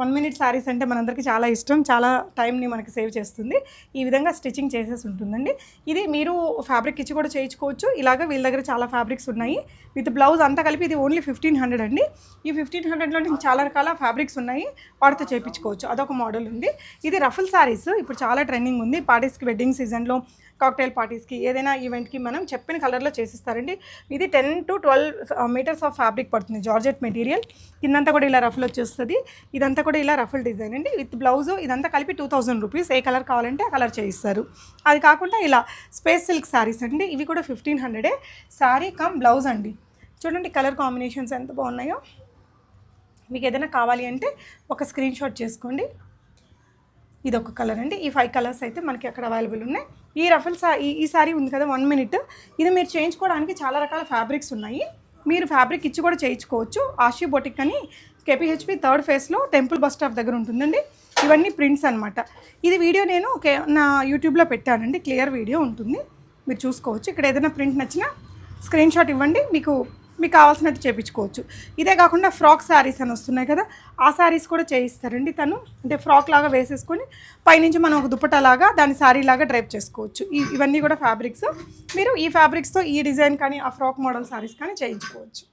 1 minute saris అంటే మనందరికీ చాలా ఇష్టం, చాలా టైంని మనకి సేవ్ చేస్తుంది. ఈ విధంగా స్టిచ్చింగ్ చేసేసి ఉంటుందండి. ఇది మీరు ఫ్యాబ్రిక్ ఇచ్చి కూడా చేయించుకోవచ్చు. ఇలాగ వీళ్ళ దగ్గర చాలా ఫ్యాబ్రిక్స్ ఉన్నాయి. విత్ బ్లౌజ్ అంతా కలిపి ఇది ఓన్లీ 1500 అండి. ఈ 1500లో చాలా రకాల ఫ్యాబ్రిక్స్ ఉన్నాయి, వాటితో చేయించుకోవచ్చు. అదొక మోడల్ ఉంది. ఇది రఫుల్ శారీస్ ఇప్పుడు చాలా ట్రెండింగ్ ఉంది. పార్టీస్కి, వెడ్డింగ్ సీజన్లో, కాక్టైల్ పార్టీస్కి, ఏదైనా ఈవెంట్కి మనం చెప్పిన కలర్లో చేసిస్తారండి. ఇది 10 to 12 మీటర్స్ ఆఫ్ ఫ్యాబ్రిక్ పడుతుంది, జార్జెట్ మెటీరియల్. కిందంతా కూడా ఇలా రఫుల్ వచ్చేస్తుంది. ఇదంతా కూడా ఇలా రఫుల్ డిజైన్ అండి, విత్ బ్లౌజ్. ఇదంతా కలిపి 2000 రూపీస్. ఏ కలర్ కావాలంటే ఆ కలర్ చేయిస్తారు. అది కాకుండా ఇలా స్పేస్ సిల్క్ శారీస్ అండి, ఇవి కూడా 1500 శారీ కమ్ బ్లౌజ్ అండి. చూడండి కలర్ కాంబినేషన్స్ ఎంత బాగున్నాయో. మీకు ఏదైనా కావాలి అంటే ఒక స్క్రీన్ షాట్ చేసుకోండి. ఇది ఒక కలర్ అండి. ఈ 5 కలర్స్ అయితే మనకి అక్కడ అవైలబుల్ ఉన్నాయి. ఈ రఫుల్ ఈ సారీ ఉంది కదా 1 మినిట్, ఇది మీరు చేయించుకోవడానికి చాలా రకాల ఫ్యాబ్రిక్స్ ఉన్నాయి. మీరు ఫ్యాబ్రిక్ ఇచ్చి కూడా చేయించుకోవచ్చు. ఆషి బొటిక్ అని కేపీహెచ్పి 3rd ఫేస్లో టెంపుల్ బస్ స్టాప్ దగ్గర ఉంటుందండి. ఇవన్నీ ప్రింట్స్ అనమాట. ఇది వీడియో నేను నా యూట్యూబ్లో పెట్టానండి, క్లియర్ వీడియో ఉంటుంది, మీరు చూసుకోవచ్చు. ఇక్కడ ఏదైనా ప్రింట్ నచ్చినా స్క్రీన్ షాట్ ఇవ్వండి, మీకు కావాల్సినట్టు చేయించుకోవచ్చు. ఇదే కాకుండా ఫ్రాక్ శారీస్ అని వస్తున్నాయి కదా, ఆ శారీస్ కూడా చేయిస్తారండి తను. అంటే ఫ్రాక్ లాగా వేసేసుకొని పైనుంచి మనం ఒక దుప్పటాలాగా దాని శారీ లాగా డ్రైప్ చేసుకోవచ్చు. ఇవన్నీ కూడా ఫ్యాబ్రిక్స్. మీరు ఈ ఫ్యాబ్రిక్స్తో ఈ డిజైన్ కానీ ఆ ఫ్రాక్ మోడల్ శారీస్ కానీ చేయించుకోవచ్చు.